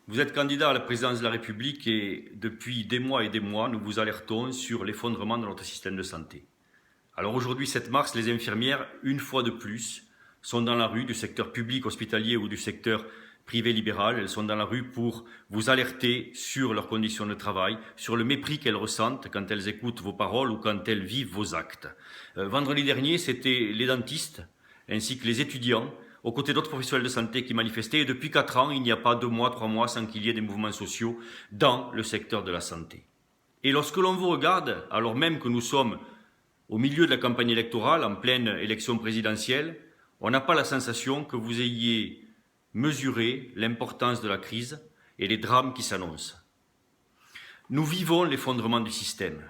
Vous êtes candidat à la présidence de la République et depuis des mois et des mois, nous vous alertons sur l'effondrement de notre système de santé. Alors aujourd'hui, 7 mars, les infirmières, une fois de plus, sont dans la rue du secteur public hospitalier ou du secteur privé libéral. Elles sont dans la rue pour vous alerter sur leurs conditions de travail, sur le mépris qu'elles ressentent quand elles écoutent vos paroles ou quand elles vivent vos actes. Vendredi dernier, c'était les dentistes ainsi que les étudiants aux côtés d'autres professionnels de santé qui manifestaient. Et depuis 4 ans, il n'y a pas 2 mois, 3 mois sans qu'il y ait des mouvements sociaux dans le secteur de la santé. Et lorsque l'on vous regarde, alors même que nous sommes au milieu de la campagne électorale, en pleine élection présidentielle, on n'a pas la sensation que vous ayez mesuré l'importance de la crise et les drames qui s'annoncent. Nous vivons l'effondrement du système.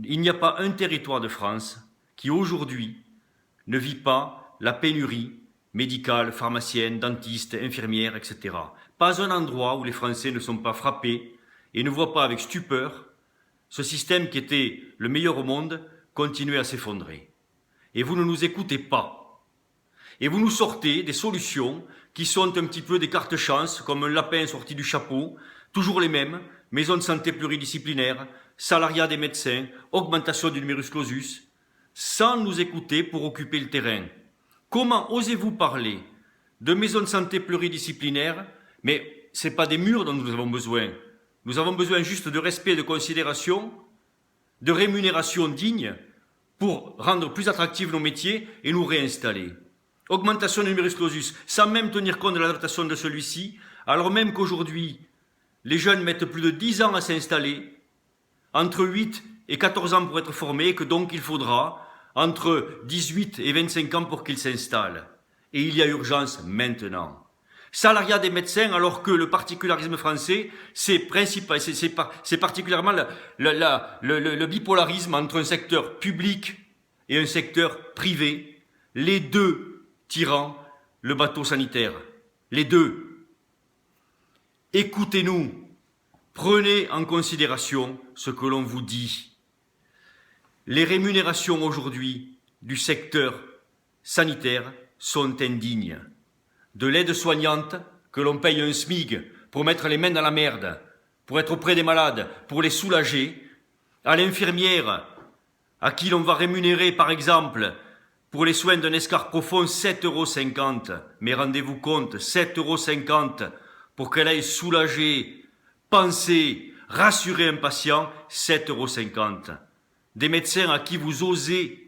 Il n'y a pas un territoire de France qui aujourd'hui ne vit pas la pénurie médicale, pharmacienne, dentiste, infirmière, etc. Pas un endroit où les Français ne sont pas frappés et ne voient pas avec stupeur ce système qui était le meilleur au monde continuer à s'effondrer. Et vous ne nous écoutez pas. Et vous nous sortez des solutions qui sont un petit peu des cartes chance, comme un lapin sorti du chapeau, toujours les mêmes, maisons de santé pluridisciplinaires, salariat des médecins, augmentation du numerus clausus, sans nous écouter pour occuper le terrain. Comment osez-vous parler de maisons de santé pluridisciplinaires? Mais ce n'est pas des murs dont nous avons besoin. Nous avons besoin juste de respect, de considération, de rémunération digne pour rendre plus attractifs nos métiers et nous réinstaller. Augmentation du numerus clausus, sans même tenir compte de l'adaptation de celui-ci, alors même qu'aujourd'hui, les jeunes mettent plus de 10 ans à s'installer, entre 8 et 14 ans pour être formés, et que donc il faudra entre 18 et 25 ans pour qu'ils s'installent. Et il y a urgence maintenant. Salariat des médecins, alors que le particularisme français, c'est particulièrement le bipolarisme entre un secteur public et un secteur privé, les deux tirant le bateau sanitaire. Les deux. Écoutez-nous, prenez en considération ce que l'on vous dit. Les rémunérations aujourd'hui du secteur sanitaire sont indignes. De l'aide-soignante que l'on paye un SMIC pour mettre les mains dans la merde, pour être auprès des malades, pour les soulager, à l'infirmière à qui l'on va rémunérer par exemple pour les soins d'un escarre profond 7,50 €. Mais rendez-vous compte, 7,50 € pour qu'elle aille soulager, penser, rassurer un patient, 7,50 €. Des médecins à qui vous osez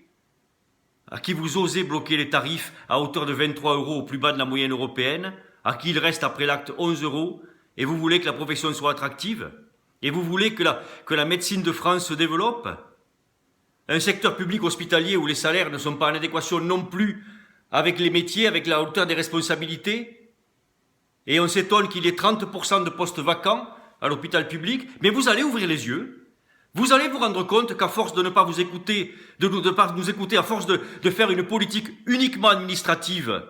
bloquer les tarifs à hauteur de 23 € au plus bas de la moyenne européenne, à qui il reste après l'acte 11 €, et vous voulez que la profession soit attractive, et vous voulez que la médecine de France se développe. Un secteur public hospitalier où les salaires ne sont pas en adéquation non plus avec les métiers, avec la hauteur des responsabilités, et on s'étonne qu'il y ait 30% de postes vacants à l'hôpital public, mais vous allez ouvrir les yeux. Vous allez vous rendre compte qu'à force de ne pas vous écouter, de ne pas nous écouter, à force de faire une politique uniquement administrative,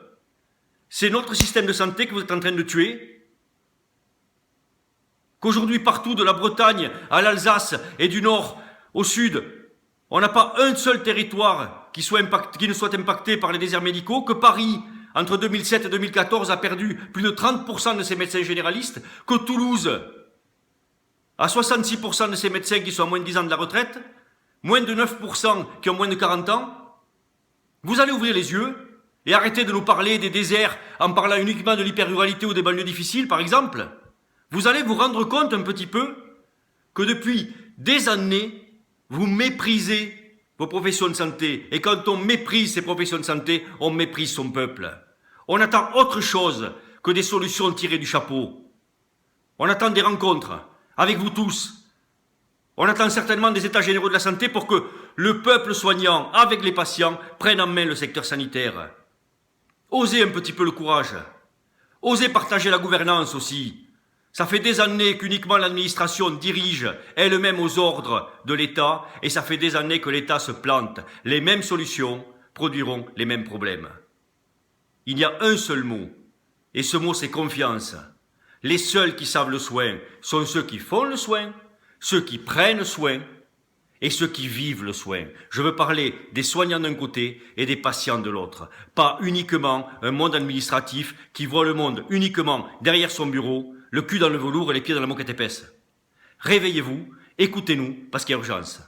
c'est notre système de santé que vous êtes en train de tuer. Qu'aujourd'hui, partout de la Bretagne à l'Alsace et du nord au sud, on n'a pas un seul territoire qui ne soit impacté par les déserts médicaux, que Paris, entre 2007 et 2014, a perdu plus de 30% de ses médecins généralistes, que Toulouse à 66% de ces médecins qui sont à moins de 10 ans de la retraite, moins de 9% qui ont moins de 40 ans. Vous allez ouvrir les yeux et arrêter de nous parler des déserts en parlant uniquement de l'hyper-ruralité ou des banlieues difficiles, par exemple. Vous allez vous rendre compte un petit peu que depuis des années, vous méprisez vos professions de santé. Et quand on méprise ces professions de santé, on méprise son peuple. On attend autre chose que des solutions tirées du chapeau. On attend des rencontres avec vous tous. On attend certainement des états généraux de la santé pour que le peuple soignant, avec les patients, prenne en main le secteur sanitaire. Osez un petit peu le courage. Osez partager la gouvernance aussi. Ça fait des années qu'uniquement l'administration dirige elle-même aux ordres de l'État et ça fait des années que l'État se plante. Les mêmes solutions produiront les mêmes problèmes. Il y a un seul mot et ce mot c'est confiance. Les seuls qui savent le soin sont ceux qui font le soin, ceux qui prennent soin et ceux qui vivent le soin. Je veux parler des soignants d'un côté et des patients de l'autre. Pas uniquement un monde administratif qui voit le monde uniquement derrière son bureau, le cul dans le velours et les pieds dans la moquette épaisse. Réveillez-vous, écoutez-nous, parce qu'il y a urgence.